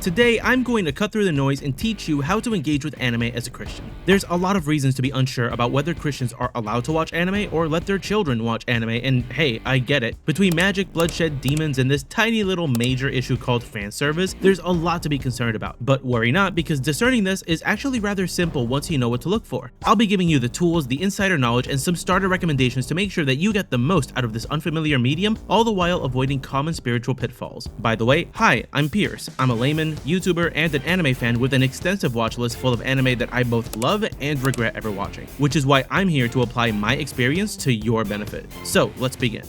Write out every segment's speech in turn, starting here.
Today, I'm going to cut through the noise and teach you how to engage with anime as a Christian. There's a lot of reasons to be unsure about whether Christians are allowed to watch anime or let their children watch anime, and hey, I get it. Between magic, bloodshed, demons, and this tiny little major issue called fan service, there's a lot to be concerned about. But worry not, because discerning this is actually rather simple once you know what to look for. I'll be giving you the tools, the insider knowledge, and some starter recommendations to make sure that you get the most out of this unfamiliar medium, all the while avoiding common spiritual pitfalls. By the way, hi, I'm Pierce. I'm a layman, YouTuber, and an anime fan with an extensive watch list full of anime that I both love and regret ever watching, which is why I'm here to apply my experience to your benefit. So let's begin.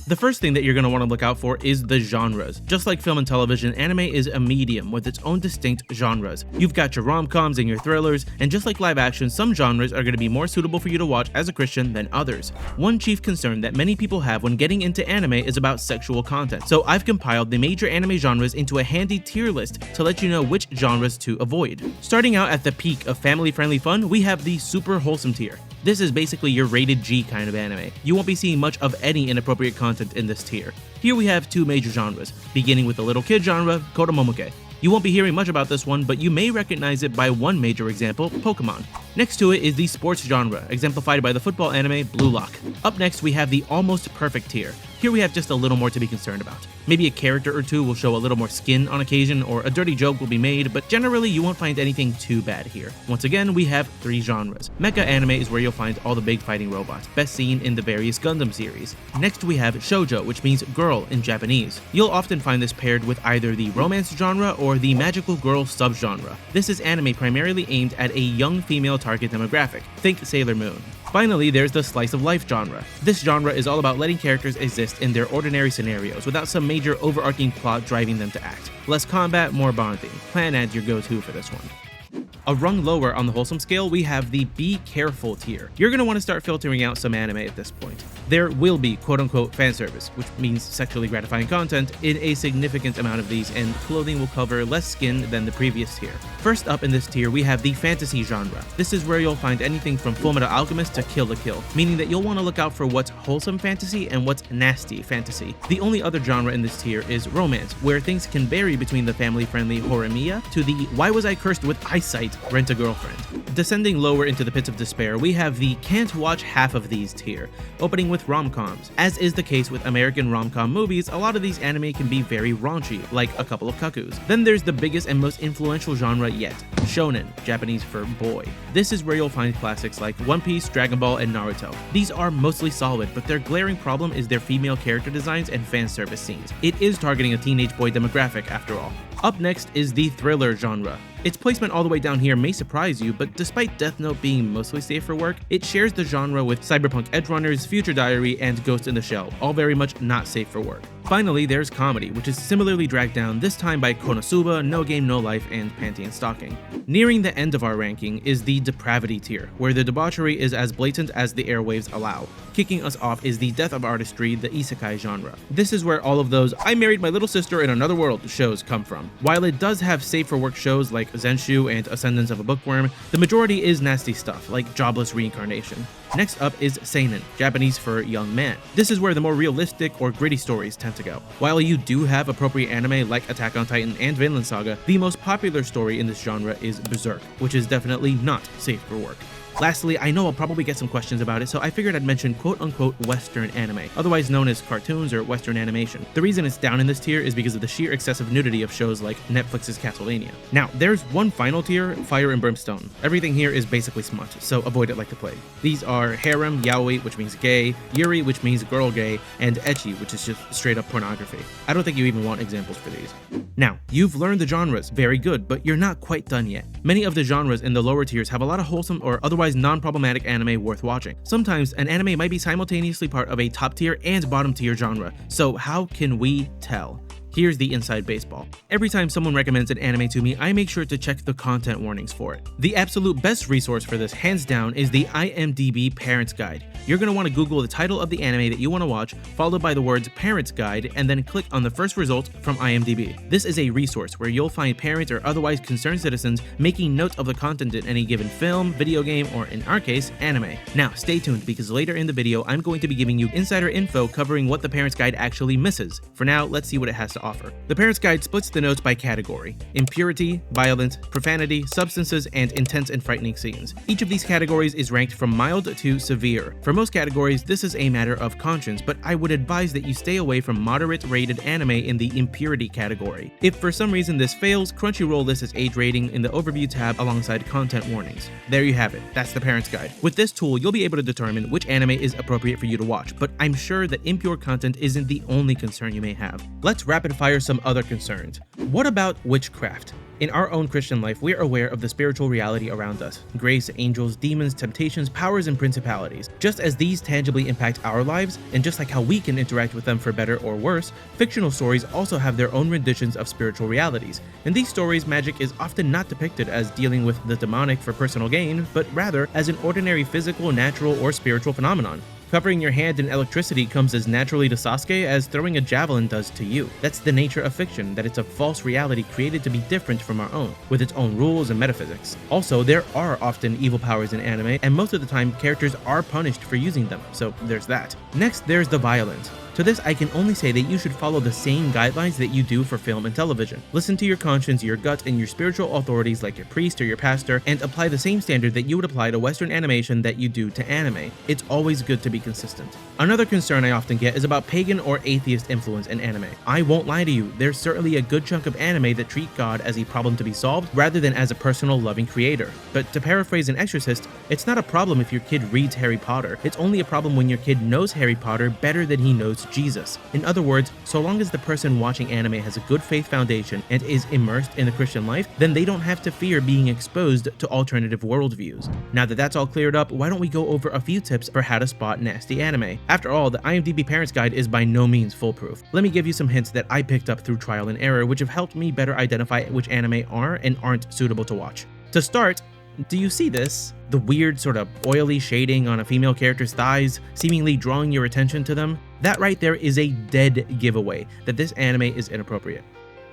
The first thing that you're going to want to look out for is the genres. Just like film and television, anime is a medium with its own distinct genres. You've got your rom-coms and your thrillers, and just like live action, some genres are going to be more suitable for you to watch as a Christian than others. One chief concern that many people have when getting into anime is about sexual content, so I've compiled the major anime genres into a handy tier list to let you know which genres to avoid. Starting out at the peak of family-friendly fun, we have the super wholesome tier. This is basically your rated G kind of anime. You won't be seeing much of any inappropriate content in this tier. Here we have two major genres, beginning with the little kid genre, Kodomomoke. You won't be hearing much about this one, but you may recognize it by one major example, Pokemon. Next to it is the sports genre, exemplified by the football anime Blue Lock. Up next, we have the almost perfect tier. Here we have just a little more to be concerned about. Maybe a character or two will show a little more skin on occasion, or a dirty joke will be made, but generally you won't find anything too bad here. Once again, we have three genres. Mecha anime is where you'll find all the big fighting robots, best seen in the various Gundam series. Next we have shoujo, which means girl in Japanese. You'll often find this paired with either the romance genre or the magical girl subgenre. This is anime primarily aimed at a young female target demographic. Think Sailor Moon. Finally, there's the slice of life genre. This genre is all about letting characters exist in their ordinary scenarios without some major overarching plot driving them to act. Less combat, more bonding. Plan Ad's your go-to for this one. A rung lower on the wholesome scale, we have the be careful tier. You're going to want to start filtering out some anime at this point. There will be quote-unquote fan service, which means sexually gratifying content, in a significant amount of these, and clothing will cover less skin than the previous tier. First up in this tier, we have the fantasy genre. This is where you'll find anything from Fullmetal Alchemist to Kill la Kill, meaning that you'll want to look out for what's wholesome fantasy and what's nasty fantasy. The only other genre in this tier is romance, where things can vary between the family-friendly Horimiya to the why was I cursed with eyesight Rent a Girlfriend. Descending lower into the pits of despair, we have the can't watch half of these tier, opening with rom-coms. As is the case with American rom-com movies, a lot of these anime can be very raunchy, like A Couple of Cuckoos. Then there's the biggest and most influential genre yet, shonen, Japanese for boy. This is where you'll find classics like One Piece, Dragon Ball, and Naruto. These are mostly solid, but their glaring problem is their female character designs and fan service scenes. It is targeting a teenage boy demographic after all. Up next is the thriller genre. Its placement all the way down here may surprise you, but despite Death Note being mostly safe for work, it shares the genre with Cyberpunk Edgerunners, Future Diary, and Ghost in the Shell, all very much not safe for work. Finally, there's comedy, which is similarly dragged down, this time by Konosuba, No Game No Life, and Panty and Stocking. Nearing the end of our ranking is the depravity tier, where the debauchery is as blatant as the airwaves allow. Kicking us off is the death of artistry, the isekai genre. This is where all of those I married my little sister in another world shows come from. While it does have safe for work shows like Zenshu and Ascendance of a Bookworm, the majority is nasty stuff like Jobless Reincarnation. Next up is seinen, Japanese for young man. This is where the more realistic or gritty stories tend to go. While you do have appropriate anime like Attack on Titan and Vinland Saga, the most popular story in this genre is Berserk, which is definitely not safe for work. Lastly, I know I'll probably get some questions about it, so I figured I'd mention quote-unquote Western anime, otherwise known as cartoons or Western animation. The reason it's down in this tier is because of the sheer excessive nudity of shows like Netflix's Castlevania. Now, there's one final tier, Fire and Brimstone. Everything here is basically smut, so avoid it like the plague. These are harem, yaoi, which means gay, yuri, which means girl gay, and ecchi, which is just straight up pornography. I don't think you even want examples for these. Now, you've learned the genres, very good, but you're not quite done yet. Many of the genres in the lower tiers have a lot of wholesome or otherwise non-problematic anime worth watching. Sometimes an anime might be simultaneously part of a top tier and bottom tier genre, so how can we tell? Here's the inside baseball. Every time someone recommends an anime to me, I make sure to check the content warnings for it. The absolute best resource for this, hands down, is the IMDb Parents Guide. You're going to want to Google the title of the anime that you want to watch, followed by the words Parents Guide, and then click on the first result from IMDb. This is a resource where you'll find parents or otherwise concerned citizens making note of the content in any given film, video game, or in our case, anime. Now, stay tuned because later in the video, I'm going to be giving you insider info covering what the Parents Guide actually misses. For now, let's see what it has to offer. The Parent's Guide splits the notes by category: impurity, violence, profanity, substances, and intense and frightening scenes. Each of these categories is ranked from mild to severe. For most categories, this is a matter of conscience, but I would advise that you stay away from moderate-rated anime in the impurity category. If for some reason this fails, Crunchyroll lists its age rating in the overview tab alongside content warnings. There you have it. That's the Parent's Guide. With this tool, you'll be able to determine which anime is appropriate for you to watch, but I'm sure that impure content isn't the only concern you may have. Let's rapid fire some other concerns. What about witchcraft? In our own Christian life, we are aware of the spiritual reality around us: grace, angels, demons, temptations, powers, and principalities. Just as these tangibly impact our lives, and just like how we can interact with them for better or worse, fictional stories also have their own renditions of spiritual realities. In these stories, magic is often not depicted as dealing with the demonic for personal gain, but rather as an ordinary physical, natural, or spiritual phenomenon. Covering your hand in electricity comes as naturally to Sasuke as throwing a javelin does to you. That's the nature of fiction, that it's a false reality created to be different from our own, with its own rules and metaphysics. Also, there are often evil powers in anime, and most of the time, characters are punished for using them, so there's that. Next, there's the violence. To this, I can only say that you should follow the same guidelines that you do for film and television. Listen to your conscience, your gut, and your spiritual authorities like your priest or your pastor, and apply the same standard that you would apply to Western animation that you do to anime. It's always good to be consistent. Another concern I often get is about pagan or atheist influence in anime. I won't lie to you, there's certainly a good chunk of anime that treat God as a problem to be solved rather than as a personal loving creator. But to paraphrase an exorcist, it's not a problem if your kid reads Harry Potter. It's only a problem when your kid knows Harry Potter better than he knows Jesus. In other words, so long as the person watching anime has a good faith foundation and is immersed in the Christian life, then they don't have to fear being exposed to alternative worldviews. Now that that's all cleared up, why don't we go over a few tips for how to spot nasty anime? After all, the IMDb Parents Guide is by no means foolproof. Let me give you some hints that I picked up through trial and error, which have helped me better identify which anime are and aren't suitable to watch. To start, do you see this? The weird sort of oily shading on a female character's thighs, seemingly drawing your attention to them? That right there is a dead giveaway that this anime is inappropriate.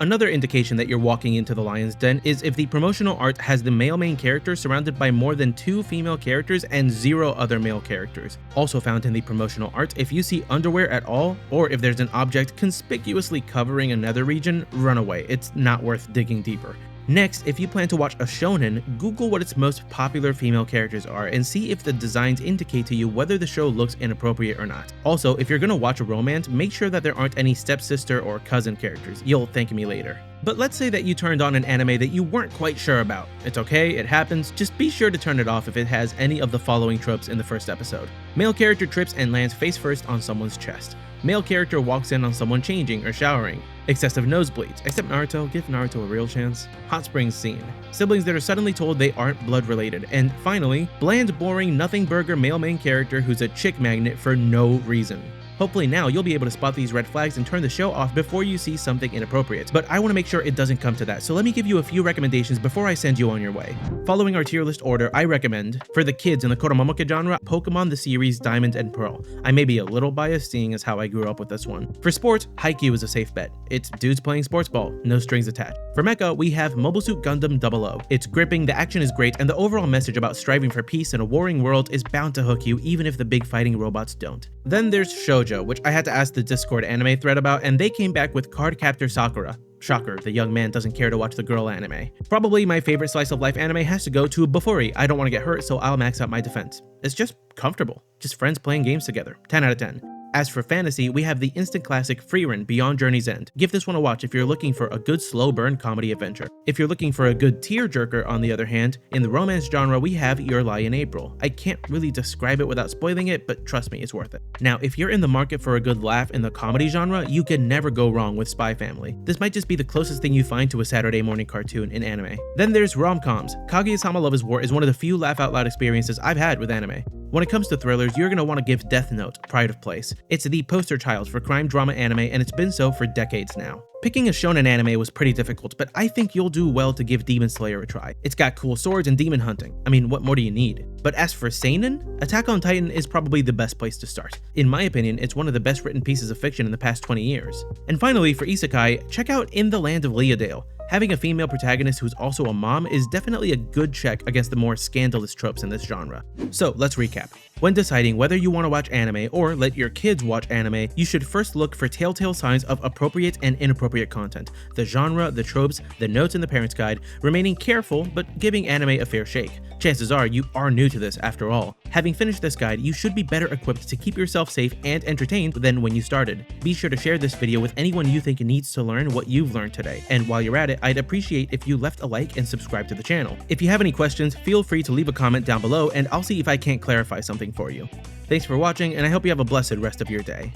Another indication that you're walking into the lion's den is if the promotional art has the male main character surrounded by more than 2 female characters and 0 other male characters. Also found in the promotional art, if you see underwear at all, or if there's an object conspicuously covering another region, run away. It's not worth digging deeper. Next, if you plan to watch a shonen, Google what its most popular female characters are and see if the designs indicate to you whether the show looks inappropriate or not. Also, if you're gonna watch a romance, make sure that there aren't any stepsister or cousin characters. You'll thank me later. But let's say that you turned on an anime that you weren't quite sure about. It's okay, it happens, just be sure to turn it off if it has any of the following tropes in the first episode. Male character trips and lands face first on someone's chest. Male character walks in on someone changing or showering. Excessive nosebleeds, except Naruto, give Naruto a real chance. Hot springs scene. Siblings that are suddenly told they aren't blood related. And finally, bland, boring, nothing burger male main character who's a chick magnet for no reason. Hopefully now you'll be able to spot these red flags and turn the show off before you see something inappropriate, but I want to make sure it doesn't come to that, so let me give you a few recommendations before I send you on your way. Following our tier list order, I recommend, for the kids in the Koromomoke genre, Pokemon the series Diamond and Pearl. I may be a little biased seeing as how I grew up with this one. For sports, Haikyuu is a safe bet. It's dudes playing sports ball, no strings attached. For mecha, we have Mobile Suit Gundam 00. It's gripping, the action is great, and the overall message about striving for peace in a warring world is bound to hook you even if the big fighting robots don't. Then there's shoujo, which I had to ask the Discord anime thread about, and they came back with Cardcaptor Sakura. Shocker, the young man doesn't care to watch the girl anime. Probably my favorite slice of life anime has to go to Bofuri. I don't want to get hurt, so I'll max out my defense. It's just comfortable. Just friends playing games together. 10 out of 10. As for fantasy, we have the instant classic Frieren Beyond Journey's End. Give this one a watch if you're looking for a good slow burn comedy adventure. If you're looking for a good tearjerker, on the other hand, in the romance genre we have Your Lie in April. I can't really describe it without spoiling it, but trust me, it's worth it. Now, if you're in the market for a good laugh in the comedy genre, you can never go wrong with Spy Family. This might just be the closest thing you find to a Saturday morning cartoon in anime. Then there's rom-coms. Kaguya-sama Love is War is one of the few laugh out loud experiences I've had with anime. When it comes to thrillers, you're going to want to give Death Note pride of place. It's the poster child for crime drama anime, and it's been so for decades now. Picking a shonen anime was pretty difficult, but I think you'll do well to give Demon Slayer a try. It's got cool swords and demon hunting. I mean, what more do you need? But as for seinen, Attack on Titan is probably the best place to start. In my opinion, it's one of the best written pieces of fiction in the past 20 years. And finally, for isekai, check out In the Land of Leodale. Having a female protagonist who's also a mom is definitely a good check against the more scandalous tropes in this genre. So let's recap. When deciding whether you want to watch anime or let your kids watch anime, you should first look for telltale signs of appropriate and inappropriate content, the genre, the tropes, the notes in the parent's guide, remaining careful but giving anime a fair shake. Chances are you are new to this after all. Having finished this guide, you should be better equipped to keep yourself safe and entertained than when you started. Be sure to share this video with anyone you think needs to learn what you've learned today. And while you're at it, I'd appreciate if you left a like and subscribe to the channel. If you have any questions, feel free to leave a comment down below and I'll see if I can't clarify something for you. Thanks for watching, and I hope you have a blessed rest of your day.